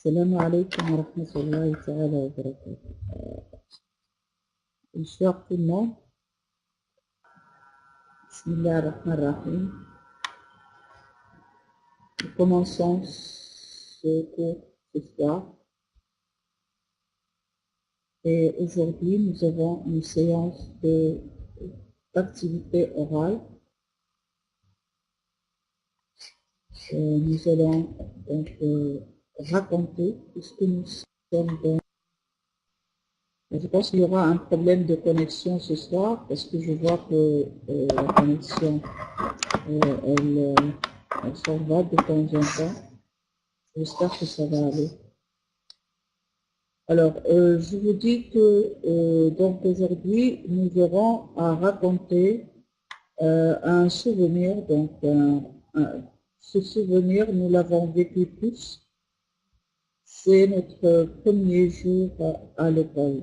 السلام عليكم ورحمة الله تعالى وبركاته. Bonsoir tout le monde. Bismillah ar-Rahman ar-Rahim. Nous commençons ce cours ce soir. Et aujourd'hui, nous avons une séance d'activité orale. Nous allons donc raconter puisque nous sommes dans... Je pense qu'il y aura un problème de connexion ce soir parce que je vois que la connexion elle s'en va de temps en temps. J'espère que ça va aller. Alors, je vous dis que donc aujourd'hui, nous aurons à raconter un souvenir. Donc, ce souvenir, nous l'avons vécu tous. C'est notre premier jour à l'école.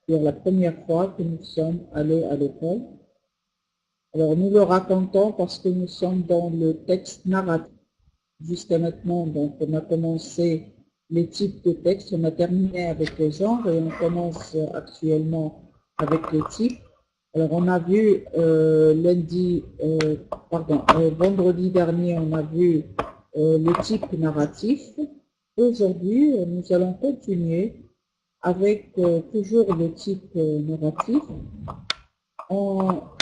C'est la première fois que nous sommes allés à l'école. Alors, nous le racontons parce que nous sommes dans le texte narratif. Jusqu'à maintenant, donc, on a commencé les types de textes, on a terminé avec les genres et on commence actuellement avec les types. Alors, on a vu vendredi dernier, on a vu le type narratif. Aujourd'hui, nous allons continuer avec toujours le type narratif en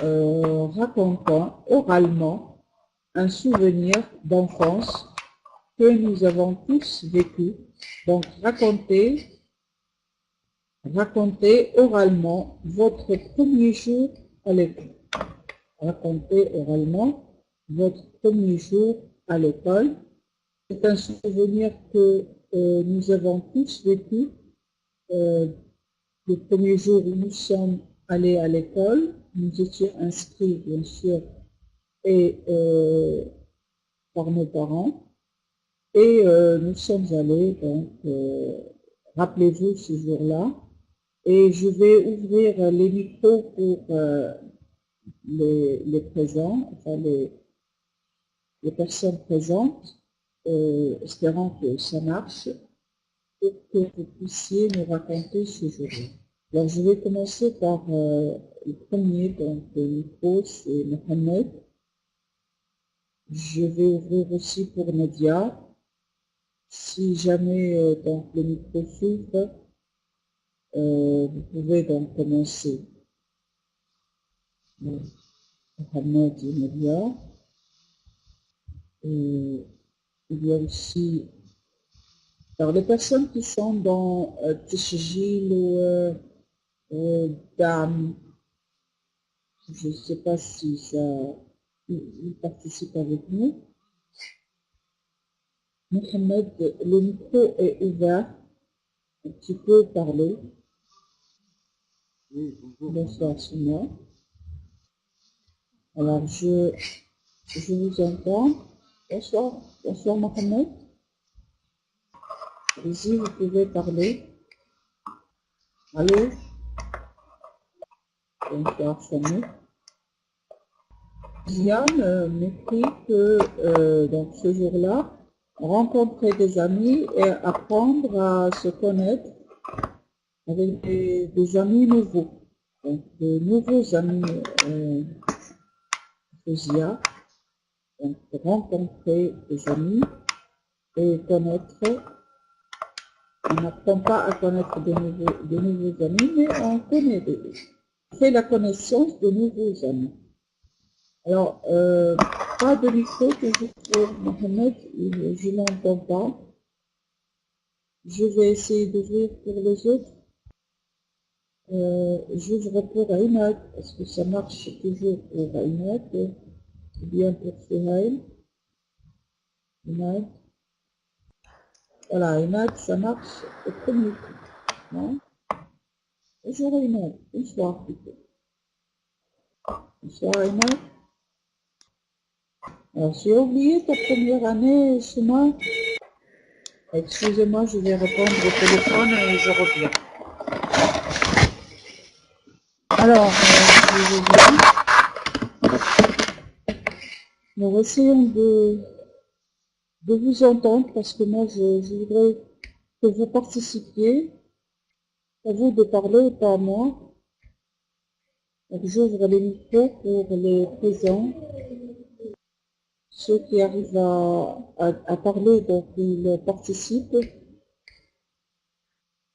racontant oralement un souvenir d'enfance que nous avons tous vécu. Donc, racontez oralement votre premier jour à l'école. Racontez oralement votre premier jour à l'école. C'est un souvenir que nous avons tous vécu. Le premier jour où nous sommes allés à l'école, nous étions inscrits, bien sûr, et par nos parents. Et nous sommes allés, donc, rappelez-vous ce jour-là, et je vais ouvrir les micros pour les présents, enfin les personnes présentes, espérant que ça marche, pour que vous puissiez nous raconter ce jour-là. Alors, je vais commencer par le premier, donc le micro, c'est Mohamed. Je vais ouvrir aussi pour Nadia. Si jamais donc, le micro s'ouvre, vous pouvez donc commencer. Mohamed et Nadia. Il y a aussi... Alors, les personnes qui sont dans Tishjil ou Dam, je ne sais pas si ils participent avec nous. Mohamed, le micro est ouvert. Tu peux parler. Oui, bonjour. Bonsoir, Souma. Alors, je vous entends. Bonsoir. Bonsoir, Mohamed. Ici, vous pouvez parler. Allô? Bonsoir, Souma. Diane m'écrit que donc ce jour-là, rencontrer des amis et apprendre à se connaître avec des amis nouveaux. Donc, de nouveaux amis Zia. Donc, rencontrer des amis et connaître. On n'apprend pas à connaître de nouveaux amis, mais on fait la connaissance de nouveaux amis. Alors, pas de micro toujours pour Mohamed, je ne l'entends pas. Je vais essayer d'ouvrir pour les autres. J'ouvre pour Imad. Est-ce que ça marche toujours pour Imad ou bien pour Suhail? Imad. Voilà, Imad, ça marche au premier coup. Non? Bonjour Imad. Bonsoir plutôt. Bonsoir Imad. Alors, j'ai oublié ta première année, Souma. Excusez-moi, je vais répondre au téléphone et je reviens. Alors, je vais nous essayons de vous entendre parce que moi, je voudrais que vous participiez. À vous de parler, pas à moi. Donc, j'ouvre les micros pour les présents. Ceux qui arrivent à parler, donc ils participent.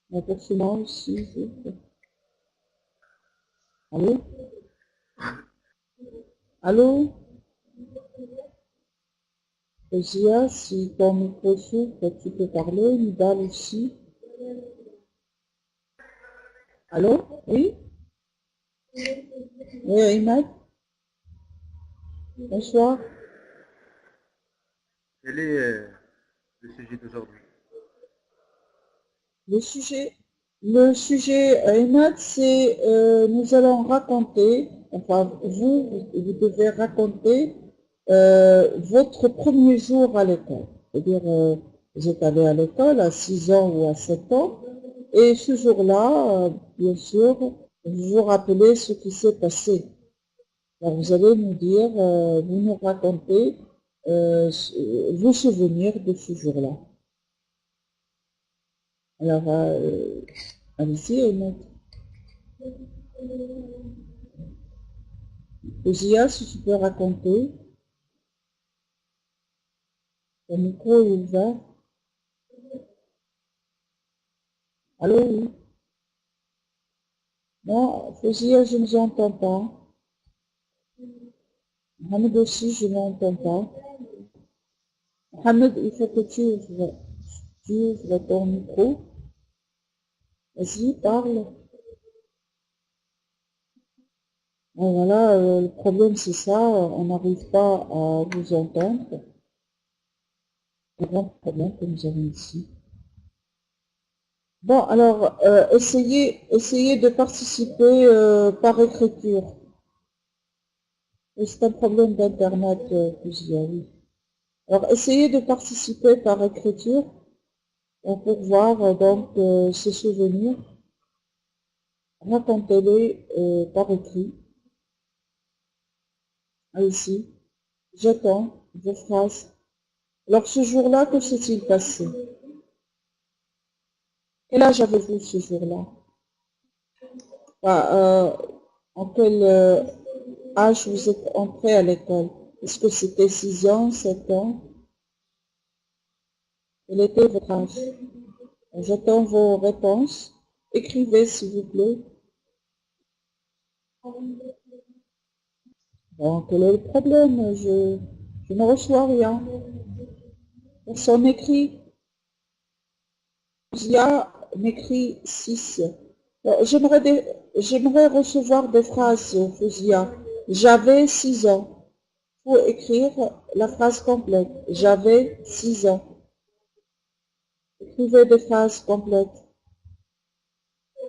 Mais pour cela aussi, allô? Allô? Zia, si ton micro s'ouvre, tu peux parler. Nidal aussi. Allô? Oui? Oui, Ahmed? Bonsoir. Quel est le sujet d'aujourd'hui? Le sujet, Ahmed, c'est nous allons raconter, enfin vous devez raconter votre premier jour à l'école. C'est-à-dire, vous êtes allé à l'école à 6 ans ou à 7 ans, et ce jour-là, bien sûr, vous vous rappelez ce qui s'est passé. Alors, vous allez nous dire, vous nous racontez vos souvenirs de ce jour-là. Alors, allez-y, Ahmed. Zia, si tu peux raconter, ton micro est ouvert. Allô, oui. Non, Zia, je ne vous entends pas. Mohamed aussi, je n'entends pas. Mohamed, il faut que tu ouvres ton micro. Vas-y, parle. Bon, voilà, le problème c'est ça, on n'arrive pas à vous entendre. C'est un grand problème que nous avons ici. Bon, alors, essayez de participer par écriture. C'est un problème d'Internet que j'y ai, oui. Alors, essayez de participer par écriture pour voir donc ces souvenirs. Racontez-les par écrit. Ici, j'attends vos phrases. Alors, ce jour-là, que s'est-il passé? Quel âge avez-vous ce jour-là? Enfin, en quel âge vous êtes entré à l'école? Est-ce que c'était 6 ans, 7 ans? Quel était votre âge? J'attends vos réponses. Écrivez, s'il vous plaît. Bon, quel est le problème? Je ne reçois rien. Personne n'écrit. Zia m'écrit 6. J'aimerais recevoir des phrases, Fousia. J'avais 6 ans. Il faut écrire la phrase complète. J'avais 6 ans. Écrivez des phrases complètes.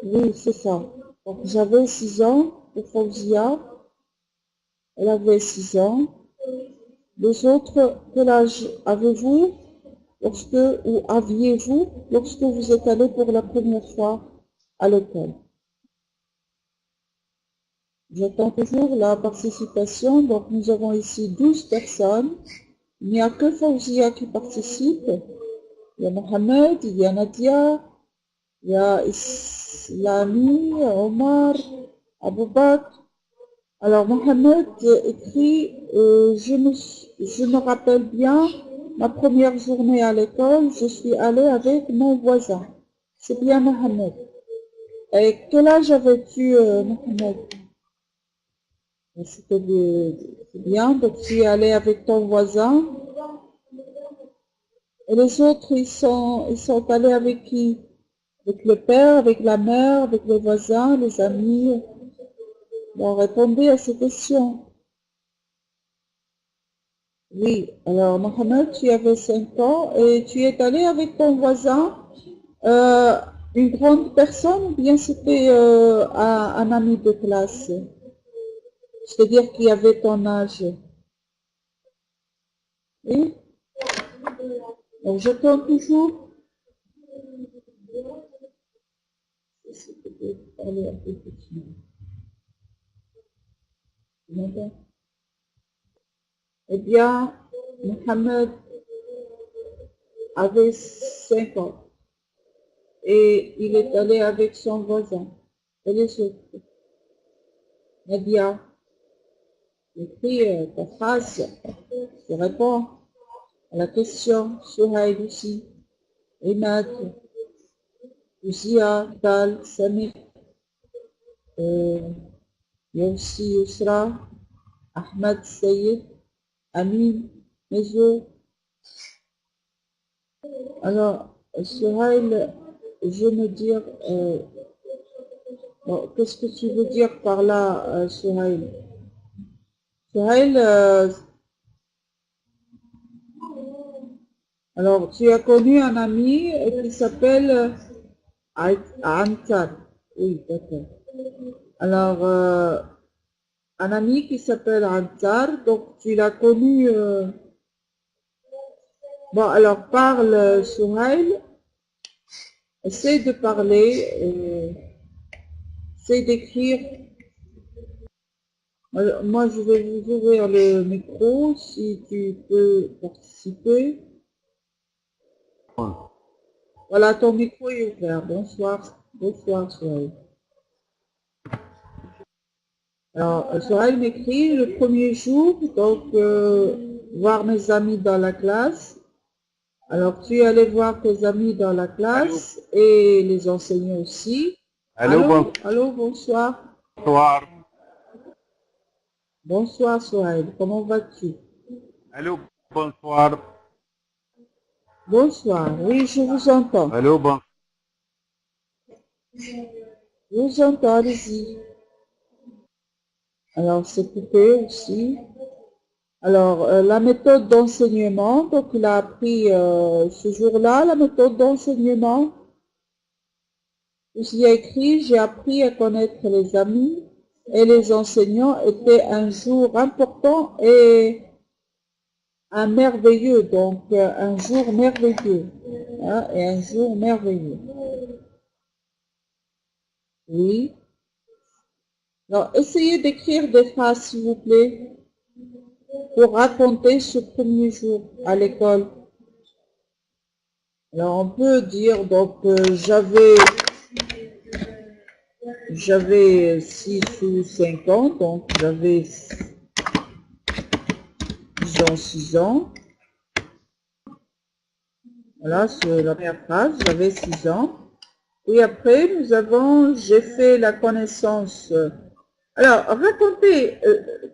Oui, c'est ça. Donc, j'avais 6 ans pour Fousia. Elle avait 6 ans. Les autres, quel âge avez-vous ou aviez-vous lorsque vous êtes allé pour la première fois à l'école? J'attends toujours la participation. Donc, nous avons ici 12 personnes. Il n'y a que Fauzia qui participe. Il y a Mohamed, il y a Nadia, il y a Islami, Omar, Abou Bakr. Alors, Mohamed écrit, je me rappelle bien, ma première journée à l'école, je suis allé avec mon voisin. C'est bien Mohamed. Et quel âge avais-tu, Mohamed? C'était bien, donc tu es allé avec ton voisin. Et les autres, ils sont allés avec qui? Avec le père, avec la mère, avec les voisins, les amis. Bon, répondez à ces questions. Oui, alors Mohamed, tu avais 5 ans et tu es allé avec ton voisin, une grande personne ou bien c'était un ami de classe? C'est-à-dire qui avait ton âge. Oui, donc j'attends toujours. Parler un peu petit. Eh bien, Mohamed avait 5 ans. et il est allé avec son voisin. Et les autres. Nadia, écris ta phrase, tu réponds à la question. Souhaïl aussi, Imad, Zia, Tal, Samir, il y a aussi Yusra, Ahmad, Sayed, Amin, Mezo. Alors, Souhaïl, je veux dire, bon, qu'est-ce que tu veux dire par là, Souhaïl? Souhaïl, alors tu as connu un ami qui s'appelle Antar. Oui, d'accord. Alors, un ami qui s'appelle Antar, donc tu l'as connu. Bon, alors parle, Souhaïl. Essaye de parler, essaye d'écrire. Moi, je vais vous ouvrir le micro si tu peux participer. Voilà, ton micro est ouvert. Bonsoir. Bonsoir, Souhaïl. Alors, Souhaïl m'écrit le premier jour, donc voir mes amis dans la classe. Alors, tu es allé voir tes amis dans la classe et les enseignants aussi. Allô, allô, bonsoir. Bonsoir. Bonsoir, Souhaïl. Comment vas-tu? Allô, bonsoir. Bonsoir. Oui, je vous entends. Allô, bonsoir. Je vous entends, allez-y. Alors, c'est coupé aussi. Alors, la méthode d'enseignement, donc il a appris ce jour-là, la méthode d'enseignement. J'y ai écrit, j'ai appris à connaître les amis et les enseignants était un jour important et un merveilleux, donc un jour merveilleux. Hein, et un jour merveilleux. Oui. Alors, essayez d'écrire des phrases, s'il vous plaît, pour raconter ce premier jour à l'école. Alors, on peut dire, donc, j'avais 6 ou 5 ans, donc j'avais, disons, 6 ans. Voilà, c'est la première phrase, j'avais 6 ans. Et après, j'ai fait la connaissance. Alors, racontez,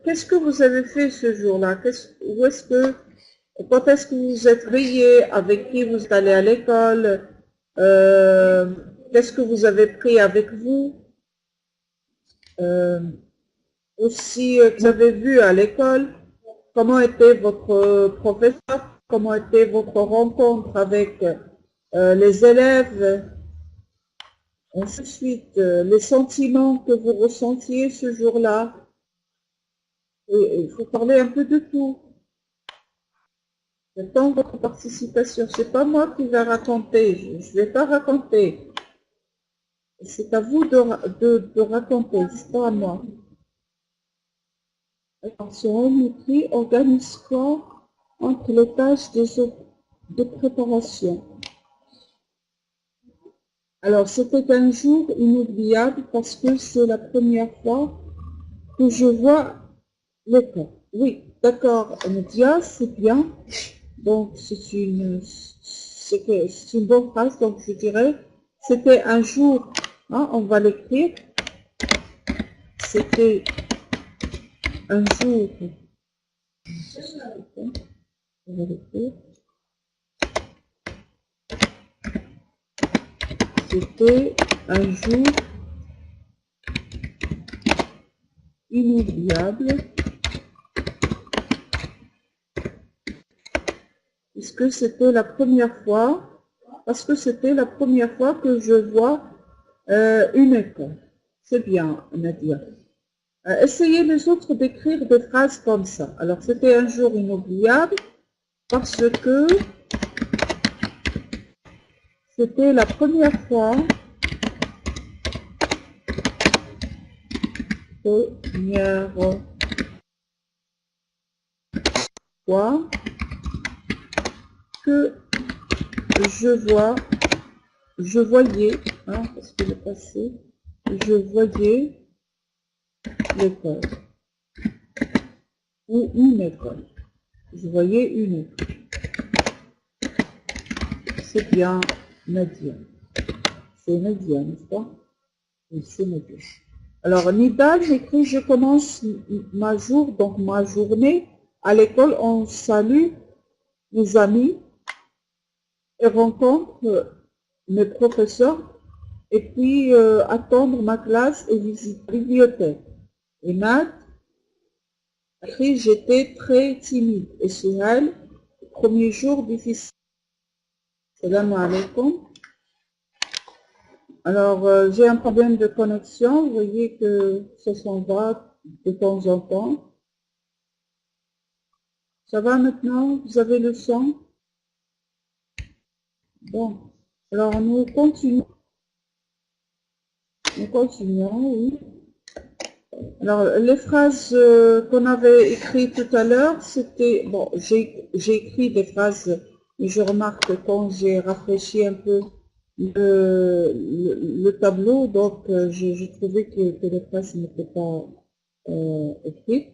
qu'est-ce que vous avez fait ce jour-là? Quand est-ce que vous vous êtes réveillé? Avec qui vous êtes allé à l'école? Qu'est-ce que vous avez pris avec vous? Aussi, vous avez vu à l'école, comment était votre professeur? Comment était votre rencontre avec les élèves? Ainsi de suite, les sentiments que vous ressentiez ce jour-là. Il faut parler un peu de tout. J'attends votre participation. C'est pas moi qui vais raconter. Je ne vais pas raconter. C'est à vous de raconter. C'est pas à moi. Attention, écrit organise quoi entre les tâches de préparation. Alors, c'était un jour inoubliable parce que c'est la première fois que je vois l'école. Oui, d'accord, Nadia, c'est bien. Donc, c'est une bonne phrase. Donc, je dirais, c'était un jour, hein, on va l'écrire. C'était un jour, on va l'écrire. C'était un jour inoubliable, puisque c'était la première fois, parce que c'était la première fois que je vois une école. C'est bien, Nadia. Essayez les autres d'écrire des phrases comme ça. Alors, c'était un jour inoubliable parce que c'était la première fois que je vois je voyais, hein, parce que le passé, je voyais l'école. Ou une école. Je voyais une école. C'est bien Nadia. C'est Nadia, n'est-ce pas? Oui, c'est Nadia. Alors, Nidal écrit, je commence ma jour, donc ma journée à l'école, on salue mes amis et rencontre mes professeurs et puis attendre ma classe et visiter la bibliothèque. Et Nad écrit, j'étais très timide. Et Souhail, premier jour difficile. Salam alaikum. Alors, j'ai un problème de connexion. Vous voyez que ça s'en va de temps en temps. Ça va maintenant? Vous avez le son? Bon. Alors, nous continuons. Nous continuons, oui. Alors, les phrases qu'on avait écrites tout à l'heure, c'était... Bon, j'ai écrit des phrases, mais je remarque que quand j'ai rafraîchi un peu le tableau, donc j'ai trouvé que les phrases n'étaient pas écrites.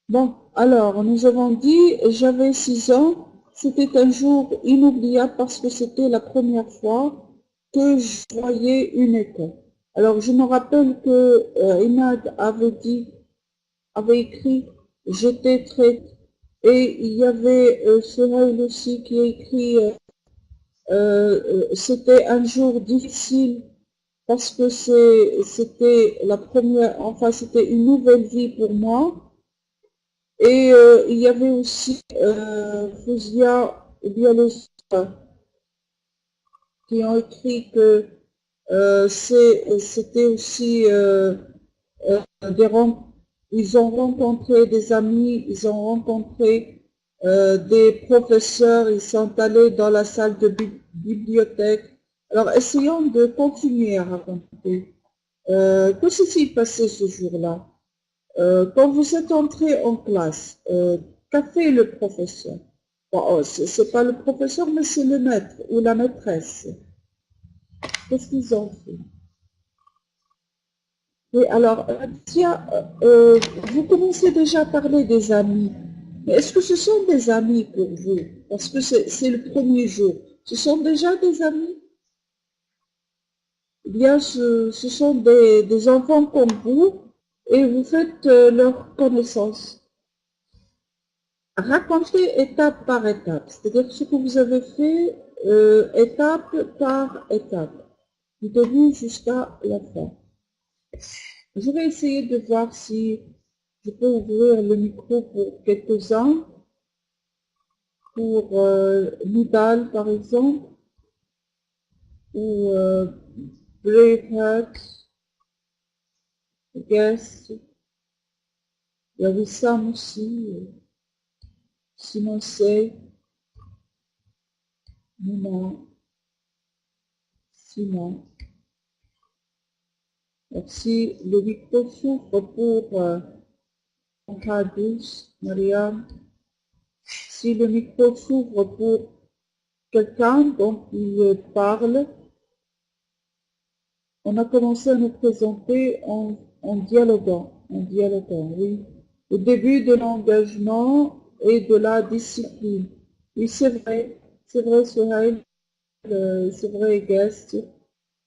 Bon, alors, nous avons dit, j'avais 6 ans, c'était un jour inoubliable parce que c'était la première fois que je voyais une école. Alors, je me rappelle que Inad avait écrit, j'étais très... Et il y avait Sohail aussi qui a écrit, c'était un jour difficile parce que c'était la première, enfin, c'était une nouvelle vie pour moi. Et il y avait aussi Fouzia Bialospa qui ont écrit que c'était aussi ils ont rencontré des amis, ils ont rencontré des professeurs, ils sont allés dans la salle de bibliothèque. Alors essayons de continuer à raconter. Que s'est-il passé ce jour-là? Quand vous êtes entré en classe, qu'a fait le professeur? Bon, c'est pas le professeur, mais c'est le maître ou la maîtresse. Qu'est-ce qu'ils ont fait? Oui, alors, tiens, vous commencez déjà à parler des amis. Mais est-ce que ce sont des amis pour vous? Parce que c'est le premier jour. Ce sont déjà des amis? Eh bien, ce sont des enfants comme vous et vous faites leur connaissance. Racontez étape par étape, c'est-à-dire ce que vous avez fait étape par étape, du début jusqu'à la fin. Je vais essayer de voir si je peux ouvrir le micro pour quelques-uns, pour Nidal par exemple, ou Braveheart, Guest, il y a Wissam aussi, Simon Sey, Nina, Simon. Si le micro s'ouvre pour Kadus, Mariam, si le micro s'ouvre pour quelqu'un, donc il parle, on a commencé à nous présenter en dialoguant, oui. Au début de l'engagement et de la discipline. Oui, c'est vrai, Sohail, c'est vrai, Guest.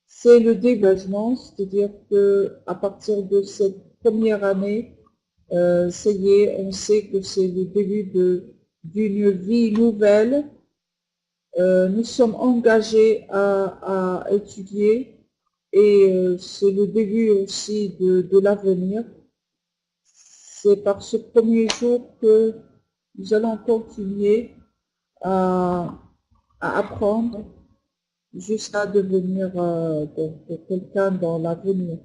C'est le dégagement, c'est-à-dire que à partir de cette première année, ça y est, on sait que c'est le début d'une vie nouvelle. Nous sommes engagés à étudier et c'est le début aussi de l'avenir. C'est par ce premier jour que nous allons continuer à apprendre jusqu'à devenir donc, quelqu'un dans l'avenir.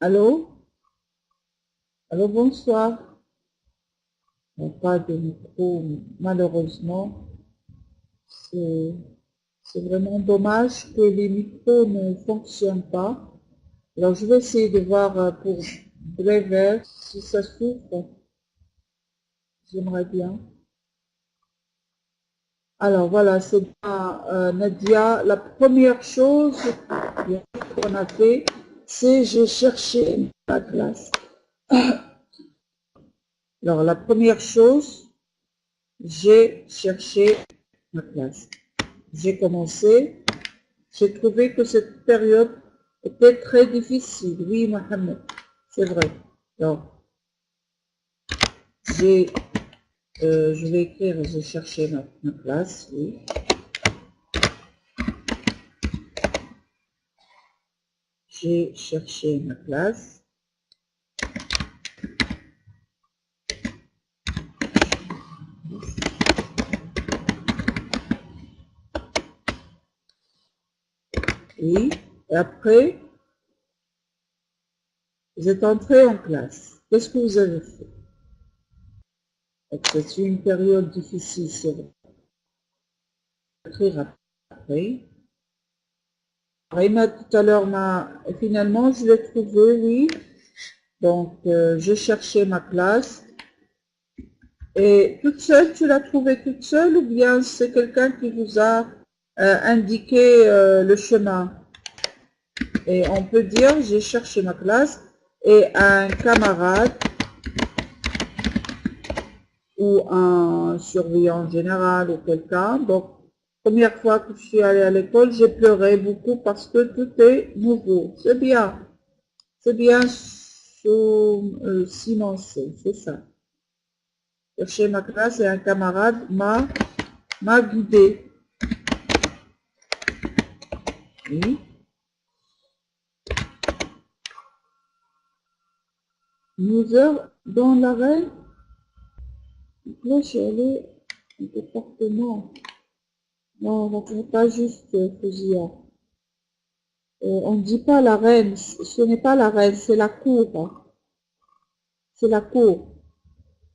Allô? Allô, bonsoir. Bon, pas de micro, malheureusement. C'est vraiment dommage que les micros ne fonctionnent pas. Alors, je vais essayer de voir pour Brevet si ça s'ouvre. J'aimerais bien. Alors voilà, c'est bien, Nadia. La première chose qu'on a fait, c'est j'ai cherché ma classe. Alors la première chose, j'ai cherché ma classe. J'ai commencé, j'ai trouvé que cette période était très difficile. Oui, Mohamed, c'est vrai. Alors, je vais écrire, j'ai cherché ma classe, oui. J'ai cherché ma classe. Oui. Et après, vous êtes entré en classe. Qu'est-ce que vous avez fait? C'est une période difficile, c'est vrai. Très rapide. Après. Raïma, tout à l'heure, finalement, je l'ai trouvé, oui. Donc, j'ai cherché ma classe. Et toute seule, tu l'as trouvée toute seule ou bien c'est quelqu'un qui vous a indiqué le chemin? Et on peut dire, j'ai cherché ma classe et un camarade ou un surveillant général ou quelqu'un. Donc, première fois que je suis allée à l'école, j'ai pleuré beaucoup parce que tout est nouveau. C'est bien. C'est bien cimenté, c'est ça. Chercher ma classe et un camarade m'a guidé. Oui. 12 heures dans l'arène. Là, je suis allée au département. Non, on ne pas juste Fousia. On ne dit pas la reine, ce n'est pas la reine, c'est la cour. Hein. C'est la cour.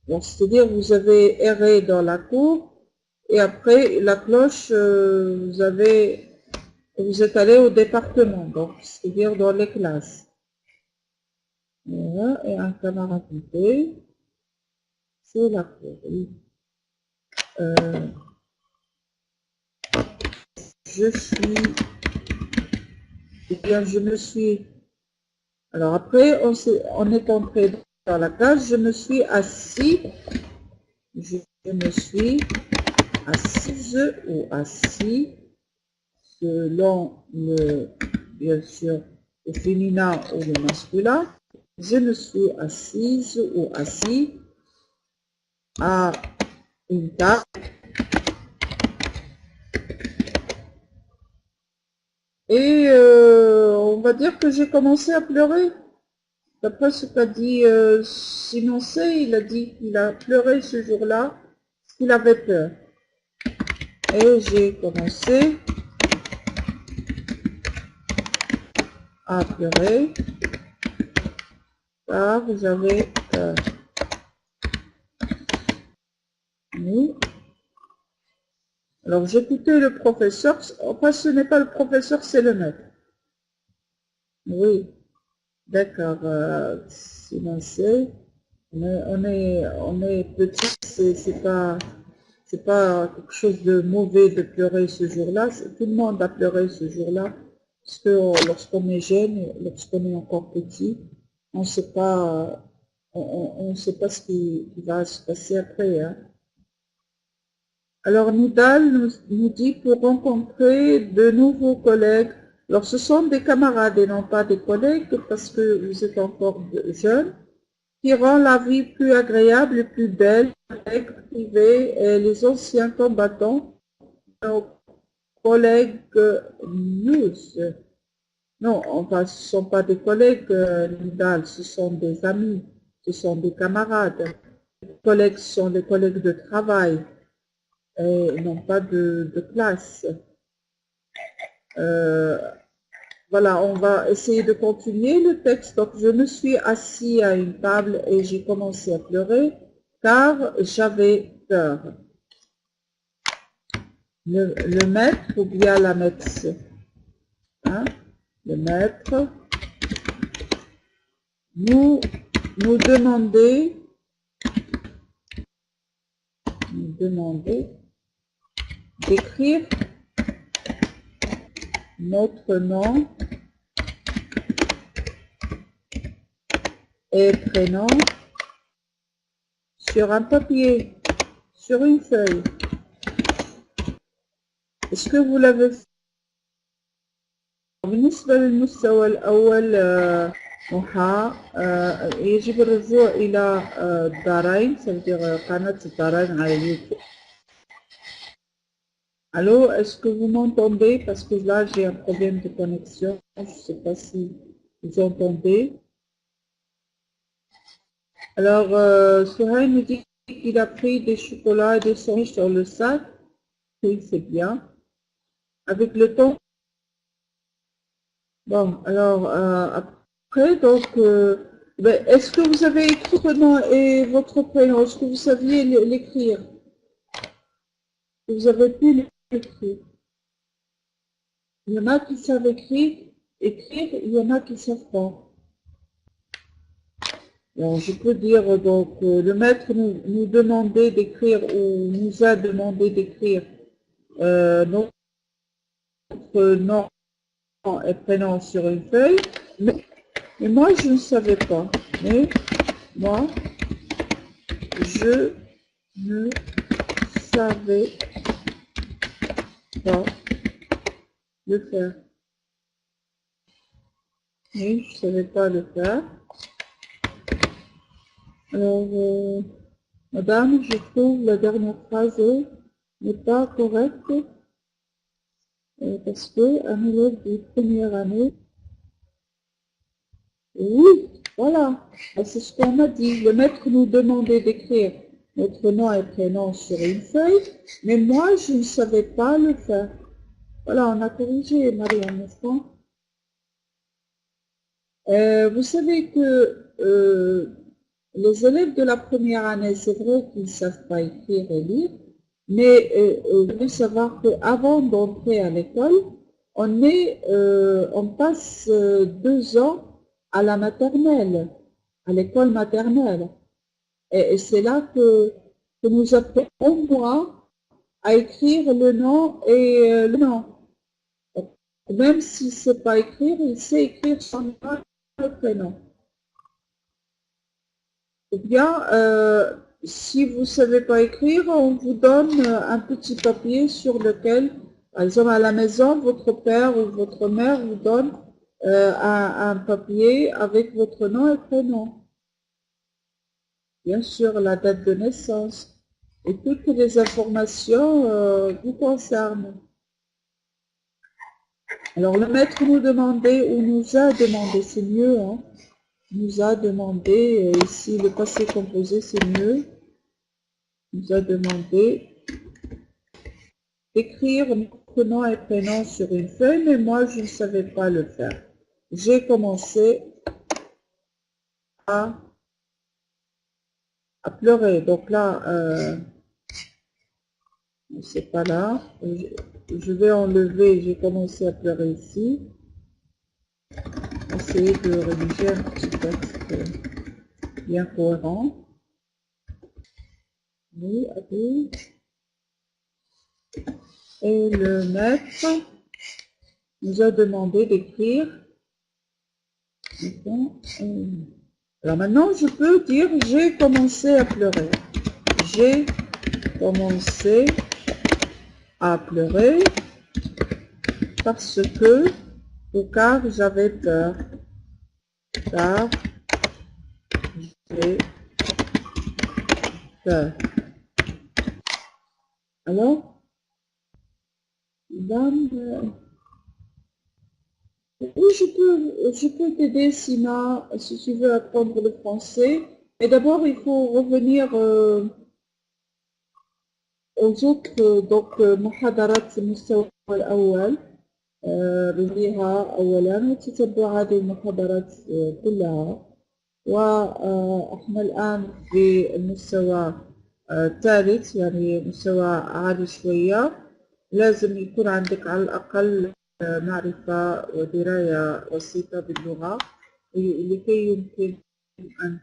C'est-à-dire vous avez erré dans la cour et après la cloche, vous êtes allé au département, donc c'est-à-dire dans les classes. Voilà, et un camarade compté, c'est la cour. Oui. Je suis, eh bien je me suis. Alors après, on est entré dans la classe, je me suis assis, je me suis assise ou assis, selon bien sûr, le féminin ou le masculin. Je me suis assise ou assis à une table et on va dire que j'ai commencé à pleurer. D'après ce qu'a dit Simon C, il a dit qu'il a pleuré ce jour-là, qu'il avait peur. Et j'ai commencé à pleurer car j'avais peur. Oui. Alors j'écoutais le professeur, enfin ce n'est pas le professeur, c'est le maître. Oui, d'accord, Simon C. On est petit, c'est pas quelque chose de mauvais de pleurer ce jour-là. Tout le monde a pleuré ce jour-là. Parce que lorsqu'on est jeune, lorsqu'on est encore petit, on ne sait pas, on sait pas ce qui va se passer après. Hein. Alors Nidal nous dit pour rencontrer de nouveaux collègues. Alors ce sont des camarades et non pas des collègues parce que vous êtes encore jeunes, qui rend la vie plus agréable et plus belle, collègues privés et les anciens combattants, nos collègues news. Non, enfin, ce ne sont pas des collègues, Nidal, ce sont des amis, ce sont des camarades. Les collègues sont des collègues de travail et non pas de classe. Voilà, on va essayer de continuer le texte. Donc, je me suis assis à une table et j'ai commencé à pleurer car j'avais peur. Le maître ou bien la maîtresse, hein, le maître nous demandait d'écrire notre nom et prénom sur un papier, sur une feuille. Est-ce que vous l'avez fait? بالنسبة للمستوى الأول يجب الرجوع إلى الدارين، قناة الدارين على اليوتيوب. Allô, est-ce que vous m'entendez? Parce que là, j'ai un problème de connexion. Je ne sais pas si vous entendez. Alors, Sohail me dit qu'il a pris des chocolats et des sandwichs sur le sac. Oui, c'est bien. Avec le temps. Bon, alors, après, donc, est-ce que vous avez écrit votre nom et votre prénom? Est-ce que vous saviez l'écrire? Vous avez pu l'écrire? Il y en a qui savent écrire, il y en a qui ne savent pas. Alors, je peux dire, donc, le maître nous demandait d'écrire, ou nous a demandé d'écrire notre nom et prénom sur une feuille, mais moi, je ne savais pas. Mais moi, je ne savais pas le faire. Oui, je ne savais pas le faire. Alors, madame, je trouve la dernière phrase n'est pas correcte parce que un élève de première année, oui, voilà, c'est ce qu'on a dit. Le maître nous demandait d'écrire notre nom et prénom sur une feuille, mais moi, je ne savais pas le faire. Voilà, on a corrigé, Marianne, n'est-ce pas? Vous savez que les élèves de la première année, c'est vrai qu'ils ne savent pas écrire et lire, mais vous devez savoir qu'avant d'entrer à l'école, on passe 2 ans à la maternelle, à l'école maternelle. Et c'est là que nous apprenons au moins à écrire le nom et le nom. Même s'il ne sait pas écrire, il sait écrire son nom et le prénom. Eh bien, si vous ne savez pas écrire, on vous donne un petit papier sur lequel, par exemple à la maison, votre père ou votre mère vous donne un papier avec votre nom et prénom. Bien sûr, la date de naissance et toutes les informations vous concernent. Alors, le maître nous demandait, ou nous a demandé, c'est mieux, hein, nous a demandé, ici le passé composé c'est mieux, nous a demandé d'écrire notre nom et prénom sur une feuille, mais moi je ne savais pas le faire. J'ai commencé à pleurer. Donc là, c'est pas là. Je vais enlever, j'ai commencé à pleurer ici. Essayer de rédiger un petit texte bien cohérent. Oui, allez. Et le maître nous a demandé d'écrire. Alors maintenant, je peux dire j'ai commencé à pleurer. J'ai commencé à pleurer parce que, ou car j'avais peur. Car j'ai peur. Alors, dame, oui, je peux t'aider, Sina, si tu veux apprendre le français. Mais d'abord, il faut revenir aux autres, donc, محاضرات المستوى الأول. رجعيها أولا وتتبع هذه المحاضرات كلها. وإحنا الآن في المستوى الثالث، يعني مستوى عالي شوية. لازم يكون عندك على الأقل معرفة ودراية بسيطة باللغة لكي يمكن أن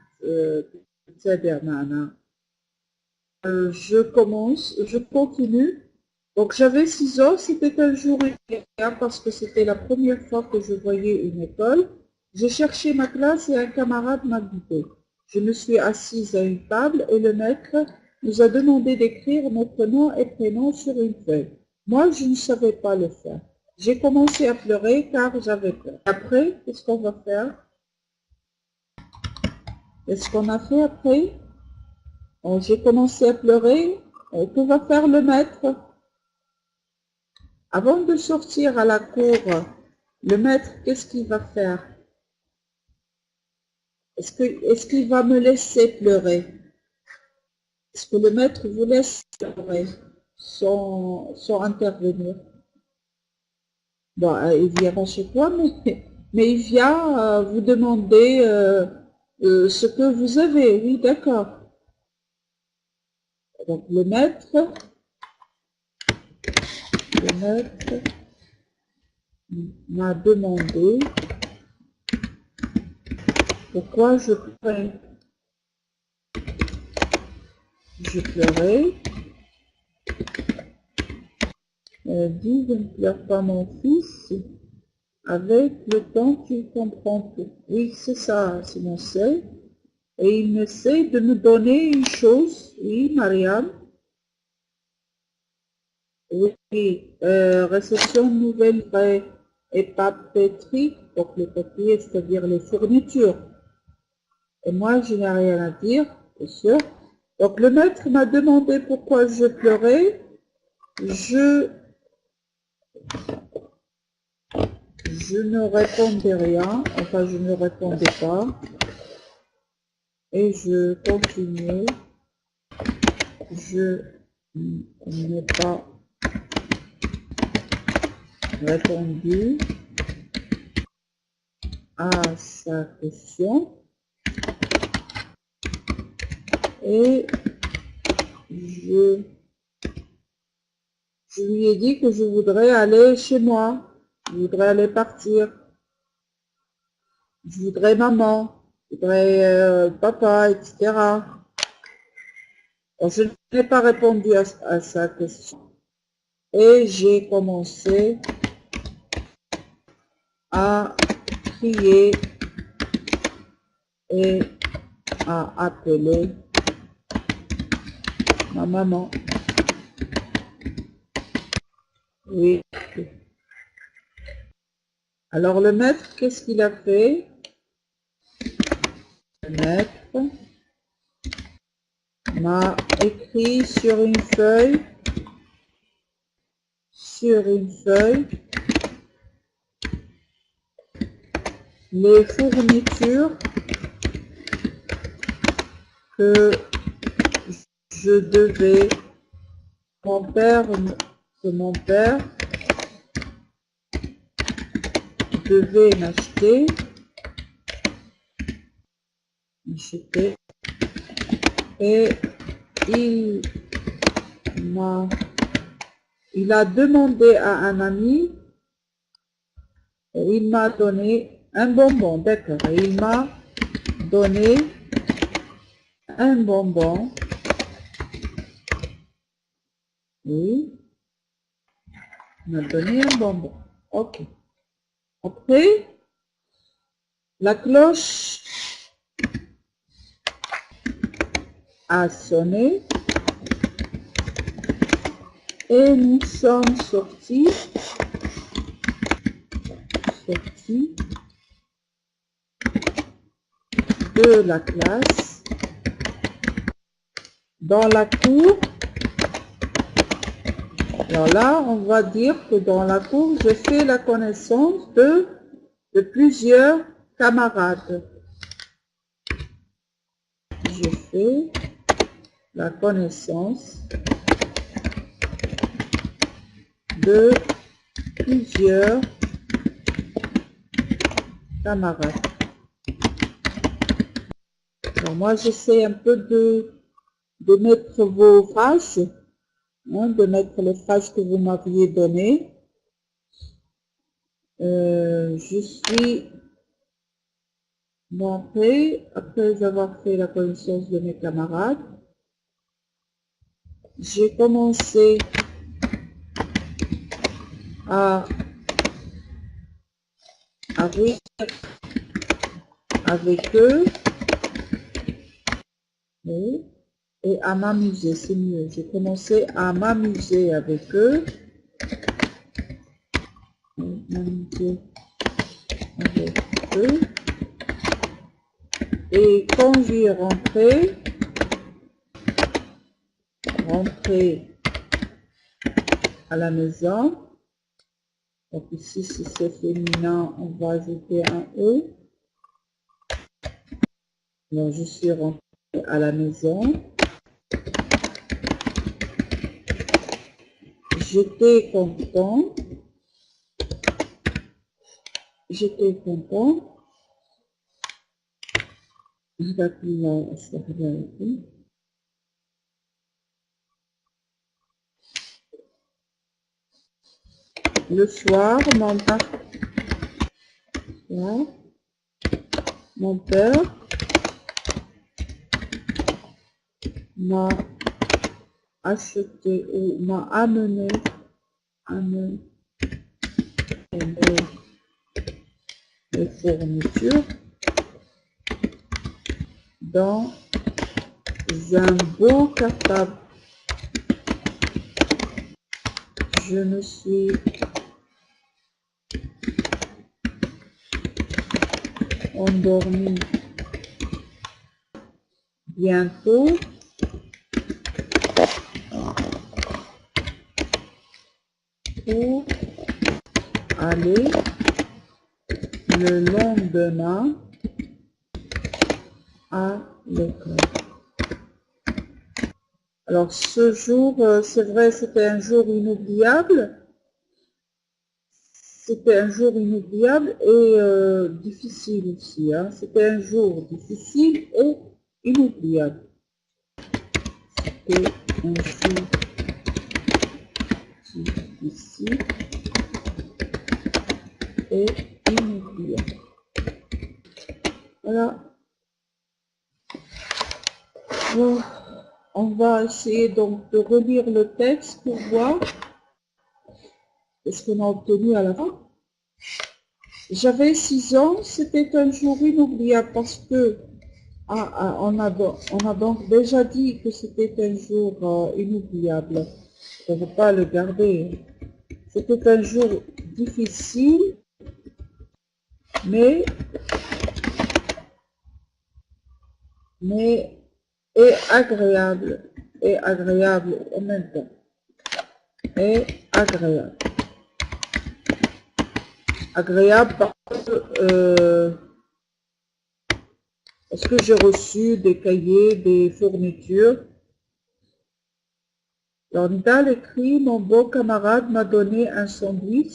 تتابع معنا. Je continue. Donc j'avais 6 ans, c'était un jour hier parce que c'était la première fois que je voyais une école. J'ai cherché ma classe et un camarade m'a guidé. Je me suis assise à une table et le maître nous a demandé d'écrire notre nom et prénom sur une feuille. Moi, je ne savais pas le faire. J'ai commencé à pleurer car j'avais peur. Après, qu'est-ce qu'on va faire? Qu'est-ce qu'on a fait après? J'ai commencé à pleurer. Que va faire le maître? Avant de sortir à la cour, le maître, qu'est-ce qu'il va faire? Est-ce qu'il va me laisser pleurer? Est-ce que le maître vous laisse pleurer sans intervenir? Bon, il vient pas chez toi, mais il vient vous demander ce que vous avez. Oui, d'accord. Donc le maître m'a demandé pourquoi je pleurais. Je pleurais. Dis, je ne pleure pas mon fils. Avec le temps, tu comprends tout. Oui, c'est ça, c'est mon sait. Et il essaie de me donner une chose. Oui, Mariam. Oui, réception de nouvelles vraies et papeterie, donc le papier, c'est-à-dire les fournitures. Et moi, je n'ai rien à dire, bien sûr. Donc le maître m'a demandé pourquoi je pleurais. Je ne répondais rien, enfin je ne répondais pas. Et je continuais. Je n'ai pas répondu à sa question. Et je lui ai dit que je voudrais aller chez moi. Je voudrais aller partir. Je voudrais maman. Je voudrais papa, etc. Alors, je n'ai pas répondu à sa question. Et j'ai commencé à crier et à appeler ma maman. Oui. Alors le maître, qu'est-ce qu'il a fait? Le maître m'a écrit sur une feuille, les fournitures que je devais, que mon père devait m'acheter, et il a demandé à un ami, et il m'a donné un bonbon, d'accord, et il m'a donné un bonbon, oui, il m'a donné un bonbon, ok. Après, la cloche a sonné et nous sommes sortis de la classe dans la cour. Alors là, on va dire que dans la cour, j'ai fait la connaissance de plusieurs camarades. J'ai fait la connaissance de plusieurs camarades. Alors moi, j'essaie un peu de mettre vos phrases, de mettre les phrases que vous m'aviez données. Je suis montrée après avoir fait la connaissance de mes camarades. J'ai commencé à rire avec eux. Oui. Et à m'amuser, c'est mieux. J'ai commencé à m'amuser avec eux. M'amuser avec eux. Et quand j'y rentré à la maison, donc ici si c'est féminin, on va ajouter un E. Donc je suis rentrée à la maison. J'étais content. J'étais content. Le soir, mon père m'a acheté ou m'a amené les fournitures dans un beau cartable. Je me suis endormie bientôt. Pour aller le lendemain à l'école. Alors ce jour, c'est vrai, c'était un jour inoubliable. C'était un jour inoubliable et difficile aussi. Hein. C'était un jour difficile et inoubliable. C'était un jour difficile et inoubliable. Voilà. Bon, on va essayer donc de relire le texte pour voir ce qu'on a obtenu à la fin. J'avais 6 ans, c'était un jour inoubliable parce que on a donc déjà dit que c'était un jour inoubliable. On ne peut pas le garder. C'était un jour difficile, mais et agréable en même temps. Et agréable. Agréable parce que j'ai reçu des cahiers, des fournitures. Dans écrit, mon beau camarade m'a donné un sandwich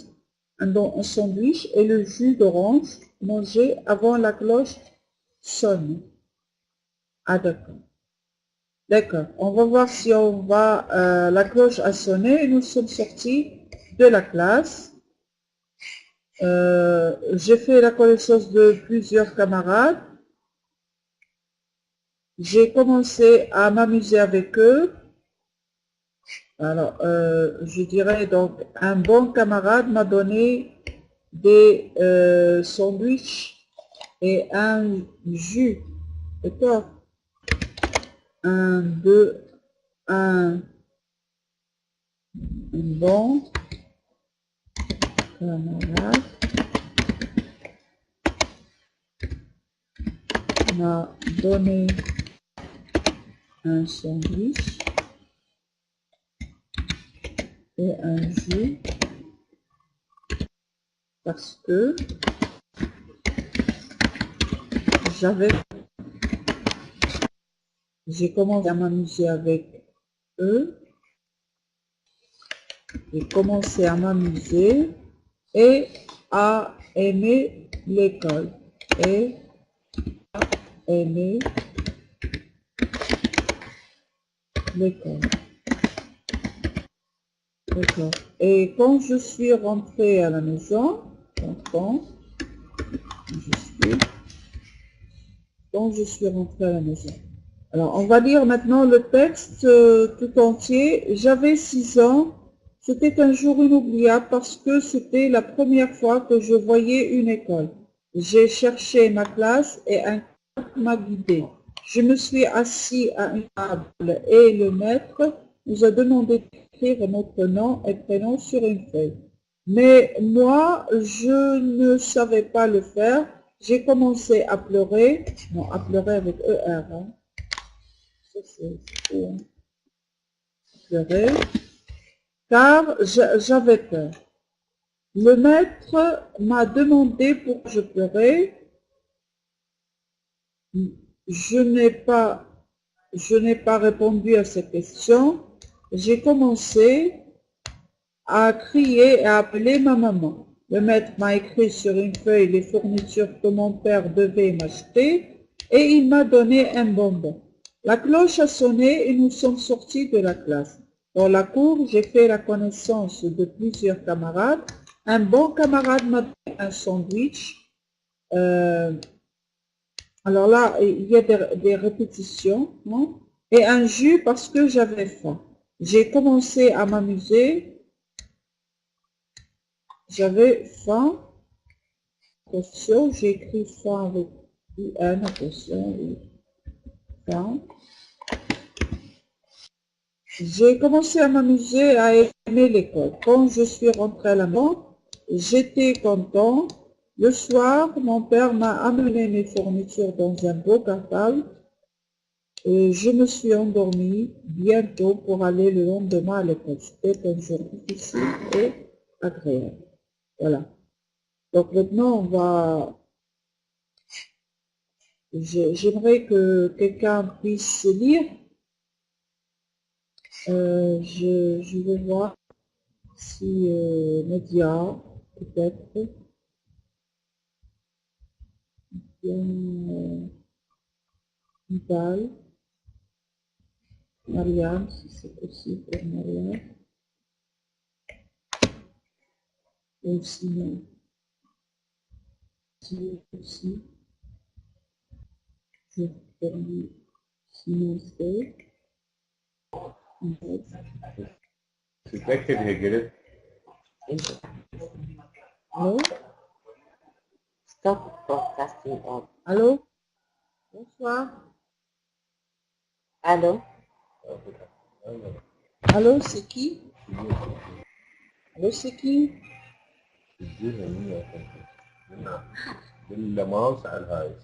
et le jus d'orange mangé avant la cloche sonne. Ah d'accord. D'accord. On va voir si on va... la cloche a sonné et nous sommes sortis de la classe. J'ai fait la connaissance de plusieurs camarades. J'ai commencé à m'amuser avec eux. Alors, je dirais donc, un bon camarade m'a donné des sandwichs et un jus. D'accord? Un bon camarade m'a donné un sandwich et un jus parce que j'ai commencé à m'amuser avec eux. J'ai commencé à m'amuser et à aimer l'école. Et à aimer l'école. D'accord. Et quand je suis rentrée à la maison, quand je suis rentrée à la maison. Alors, on va lire maintenant le texte tout entier. J'avais 6 ans. C'était un jour inoubliable parce que c'était la première fois que je voyais une école. J'ai cherché ma classe et un cadre m'a guidé. Je me suis assis à une table et le maître nous a demandé d'écrire notre nom et prénom sur une feuille. Mais moi, je ne savais pas le faire. J'ai commencé à pleurer. Non, à pleurer avec ER. Hein. Ça, c'est fou, hein. Pleurer. Car j'avais peur. Le maître m'a demandé pourquoi je pleurais. Je n'ai pas, je n'ai pas répondu à cette question. J'ai commencé à crier et à appeler ma maman. Le maître m'a écrit sur une feuille les fournitures que mon père devait m'acheter et il m'a donné un bonbon. La cloche a sonné et nous sommes sortis de la classe. Dans la cour, j'ai fait la connaissance de plusieurs camarades. Un bon camarade m'a donné un sandwich. Alors là, il y a des répétitions, hein, et un jus parce que j'avais faim. J'ai commencé à m'amuser. J'avais faim. Attention, j'ai écrit faim avec UN, attention, faim. J'ai commencé à m'amuser, à aimer l'école. Quand je suis rentrée à la maison, j'étais content. Le soir, mon père m'a amené mes fournitures dans un beau cartable. Et je me suis endormie bientôt pour aller le lendemain à l'école. C'était un jour difficile et agréable. Voilà. Donc maintenant, on va... J'aimerais que quelqu'un puisse lire. Je vais voir si Média, peut-être, bien, Val, Marianne, si c'est possible pour Marianne, ou sinon, si aussi, je termine, sinon c'est, تتأكد هي جريت allô, Stop broadcasting on. allô, bonsoir, Allô? allô, c'est qui? Allô, c'est qui? تديها مين بالماوس على الهاي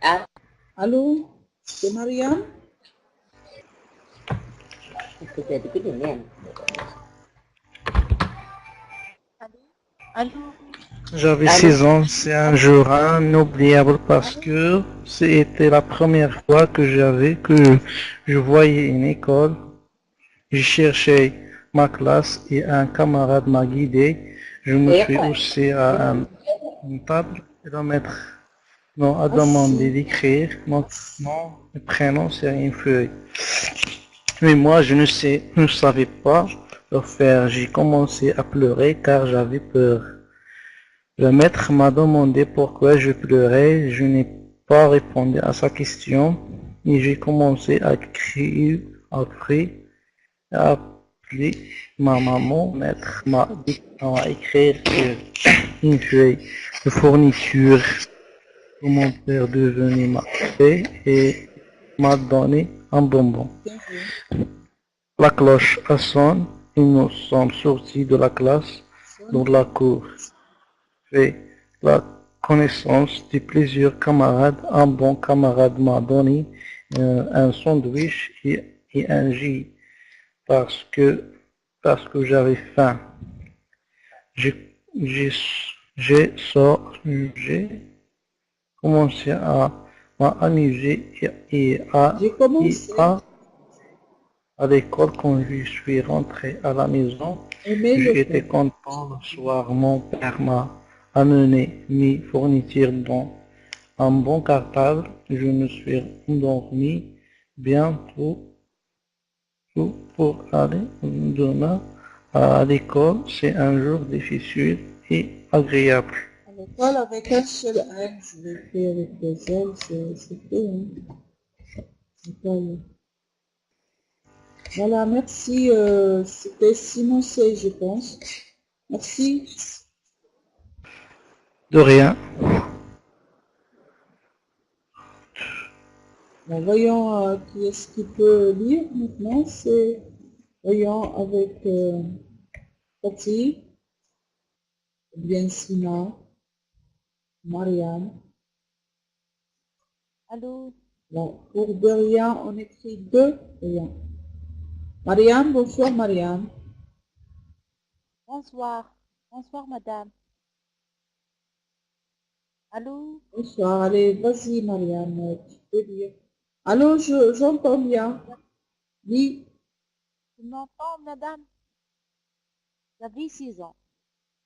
Allô? Allô, c'est Marianne? Jadi gini. Allô? J'avais Allô? 6 ans, c'est un jour inoubliable parce que c'était la première fois que je voyais une école. J'ai cherché ma classe et un camarade m'a guidé. Je me suis assis à une table et le maître m'a demandé d'écrire mon nom et prénom sur une feuille. Mais moi, je ne savais pas le faire. J'ai commencé à pleurer car j'avais peur. Le maître m'a demandé pourquoi je pleurais. Je n'ai pas répondu à sa question et j'ai commencé à crier, à appeler ma maman. Le maître m'a écrit sur une feuille de fourniture que mon père devait m'acheter et m'a donné un bonbon. La cloche a sonné et nous sommes sortis de la classe dans la cour. Fait la connaissance de plusieurs camarades. Un bon camarade m'a donné un sandwich et un jus parce que j'avais faim. J'ai commencé à m'amuser et à l'école quand je suis rentré à la maison. J'étais content. Le soir, mon père m'a amené mes fournitures dans un bon cartable. Je me suis endormi bientôt pour aller demain à l'école. C'est un jour difficile et agréable. À l'école avec un seul M, je l'ai fait avec des L, c'est fait, hein. L'école. Voilà, merci. C'était Simon C, je pense. Merci. De rien. Bon, voyons qui est-ce qui peut lire maintenant. C'est, voyons, avec Cathy, ou bien Sina, Marianne. Allô, Bon, pour Dorian, on écrit deux Dorian. Marianne, bonsoir Marianne. bonsoir. Bonsoir, madame. Allô, Bonsoir, allez, vas-y Marianne, tu peux lire. Allô, j'entends bien. Oui, tu m'entends, madame? J'avais 6 ans.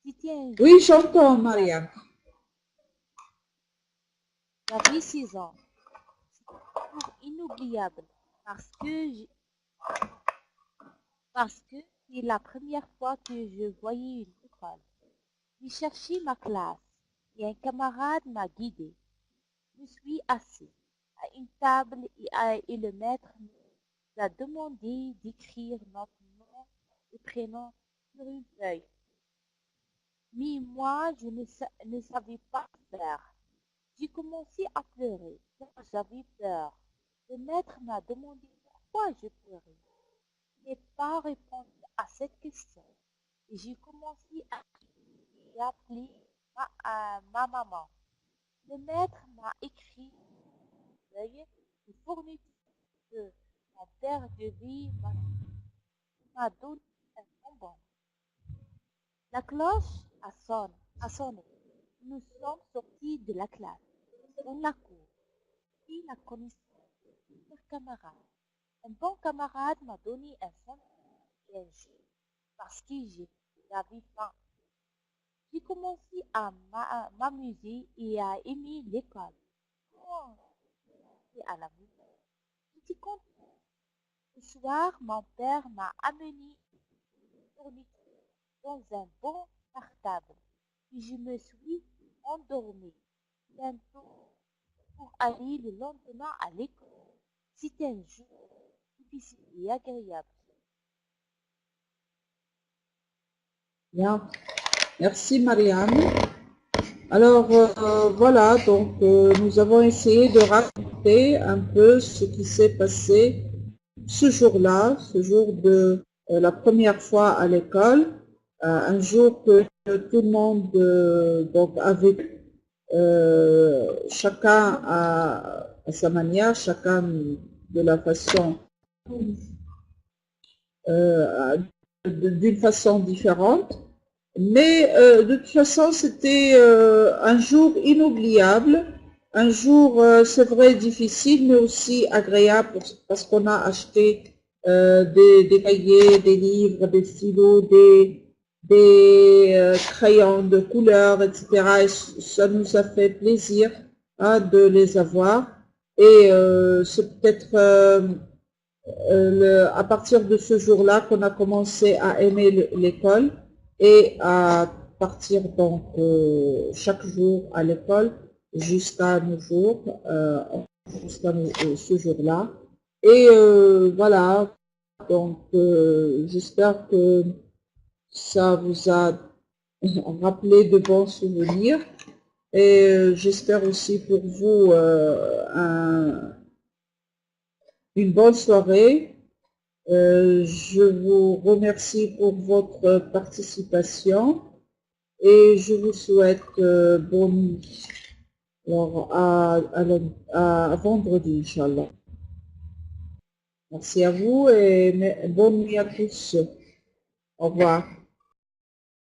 C'était un oui, jour j'entends inoubliable. Marianne. J'avais 6 ans. C'était un jour inoubliable parce que c'est la première fois que je voyais une école. J'ai cherché ma classe et un camarade m'a guidé. Je me suis assis à une table et le maître nous a demandé d'écrire notre nom et prénom sur une feuille. Mais moi, je ne savais pas faire. J'ai commencé à pleurer car j'avais peur. Le maître m'a demandé pourquoi je pleurais. Je n'ai pas répondu à cette question. Et j'ai commencé à appeler ma maman. Le maître m'a écrit feuille de fourniture que mon père devait m'a donné un bonbon. La cloche a sonné. Nous sommes sortis de la classe, dans la cour, puis la connaissance d'un camarade. Un bon camarade m'a donné un sandwich et un jus parce que j'avais faim. J'ai commencé à m'amuser et à aimer l'école. Oh, et à la maison. J'étais contente. Le soir, mon père m'a amené une fourniture dans un bon cartable. Puis je me suis endormie. Bientôt, pour aller le lendemain à l'école. C'était un jour difficile et agréable. Bien, merci Marianne. Alors voilà, donc nous avons essayé de raconter un peu ce qui s'est passé ce jour-là, ce jour de la première fois à l'école, un jour que tout le monde donc avait chacun à sa manière, chacun de la façon, d'une façon différente. Mais de toute façon, c'était un jour inoubliable, un jour, c'est vrai, difficile, mais aussi agréable parce qu'on a acheté des cahiers, des livres, des stylos, des crayons de couleur, etc. Et ça nous a fait plaisir hein, de les avoir. Et c'est peut-être à partir de ce jour-là qu'on a commencé à aimer l'école et à partir donc chaque jour à l'école jusqu'à nos jours, jusqu'à ce jour-là. Et voilà, donc j'espère que ça vous a rappelé de bons souvenirs et j'espère aussi pour vous une bonne soirée. Je vous remercie pour votre participation et je vous souhaite bonne nuit. Alors, à vendredi, Inch'Allah. Merci à vous et bonne nuit à tous. Au revoir.